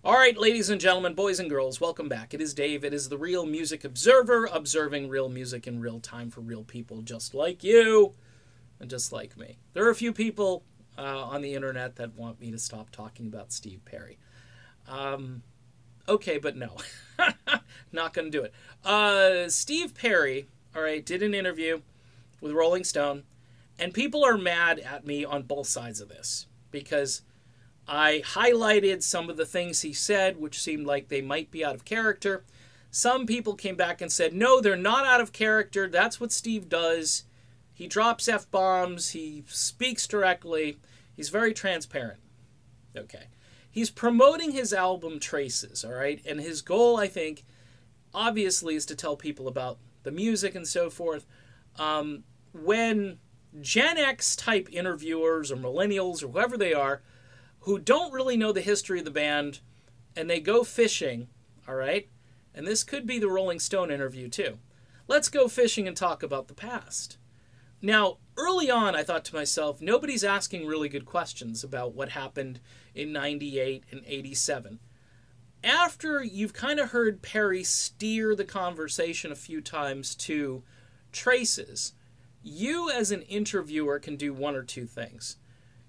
All right, ladies and gentlemen, boys and girls, welcome back. It is Dave. It is the Real Music Observer, observing real music in real time for real people just like you and just like me. There are a few people on the internet that want me to stop talking about Steve Perry. Okay, but no. Not going to do it. Steve Perry, all right, did an interview with Rolling Stone, and people are mad at me on both sides of this because I highlighted some of the things he said, which seemed like they might be out of character. Some people came back and said, no, they're not out of character. That's what Steve does. He drops F-bombs. He speaks directly. He's very transparent. Okay. He's promoting his album Traces, all right? And his goal, I think, obviously is to tell people about the music and so forth. When Gen X type interviewers or millennials or whoever they are who don't really know the history of the band and they go fishing, all right? And this could be the Rolling Stone interview too. Let's go fishing and talk about the past. Now, early on, I thought to myself, nobody's asking really good questions about what happened in 98 and 87. After you've kind of heard Perry steer the conversation a few times to Traces, you as an interviewer can do one or two things.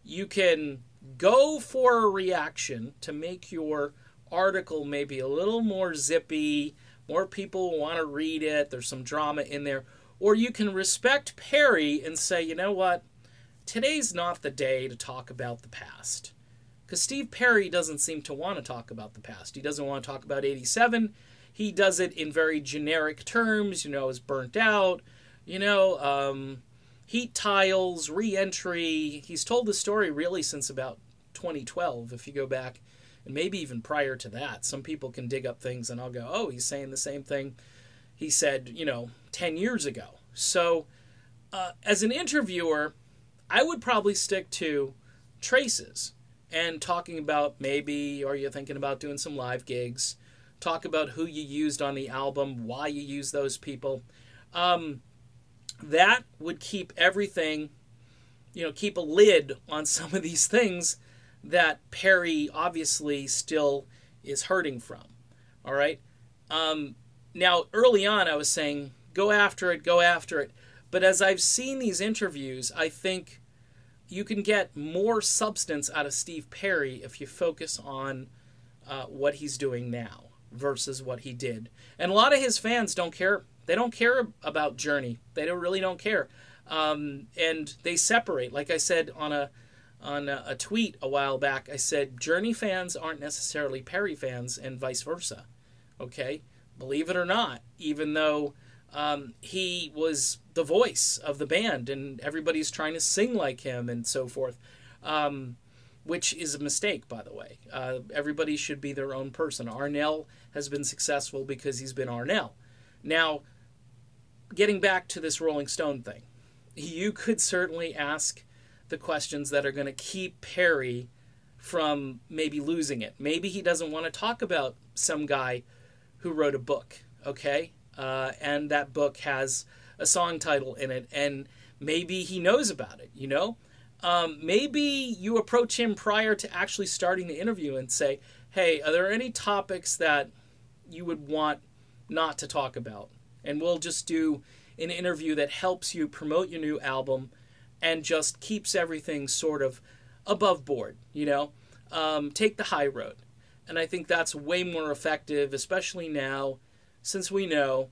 You can go for a reaction to make your article maybe a little more zippy, more people want to read it, there's some drama in there. Or you can respect Perry and say, you know what, today's not the day to talk about the past. Because Steve Perry doesn't seem to want to talk about the past. He doesn't want to talk about 87. He does it in very generic terms, is burnt out, heat tiles, re-entry. He's told the story really since about 2012, if you go back, and maybe even prior to that. Some people can dig up things and I'll go, oh, he's saying the same thing he said, 10 years ago. So as an interviewer, I would probably stick to Traces and talking about maybe, are you thinking about doing some live gigs, talk about who you used on the album, why you used those people. That would keep everything, keep a lid on some of these things that Perry obviously still is hurting from. All right? Now, early on, I was saying, go after it, go after it. But as I've seen these interviews, I think you can get more substance out of Steve Perry if you focus on what he's doing now versus what he did. And a lot of his fans don't care. They don't care about Journey. They really don't care. And they separate. Like I said on a tweet a while back, I said Journey fans aren't necessarily Perry fans and vice versa. Okay? Believe it or not, even though he was the voice of the band and everybody's trying to sing like him and so forth, which is a mistake, by the way. Everybody should be their own person. Arnell has been successful because he's been Arnell. Now, getting back to this Rolling Stone thing, you could certainly ask the questions that are going to keep Perry from maybe losing it. Maybe he doesn't want to talk about some guy who wrote a book, okay? And that book has a song title in it, and maybe he knows about it, Maybe you approach him prior to actually starting the interview and say, hey, are there any topics that you would want not to talk about? And we'll just do an interview that helps you promote your new album and just keeps everything sort of above board, Take the high road. And I think that's way more effective, especially now, since we know,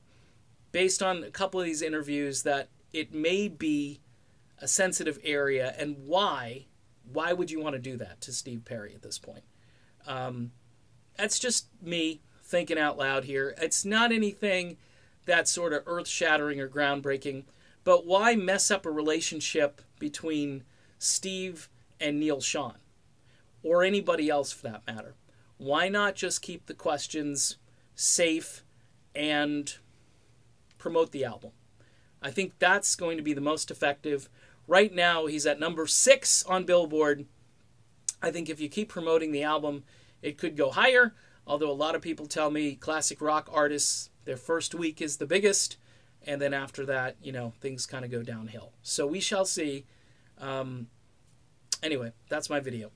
based on a couple of these interviews, that it may be a sensitive area. And why would you want to do that to Steve Perry at this point? That's just me thinking out loud here. It's not anything that's sort of earth-shattering or groundbreaking, but why mess up a relationship between Steve and Neil Schon, or anybody else for that matter? Why not just keep the questions safe and promote the album? I think that's going to be the most effective. Right now, he's at number 6 on Billboard. I think if you keep promoting the album, it could go higher, although a lot of people tell me classic rock artists, their first week is the biggest, and then after that, things kind of go downhill. So we shall see. Anyway, that's my video.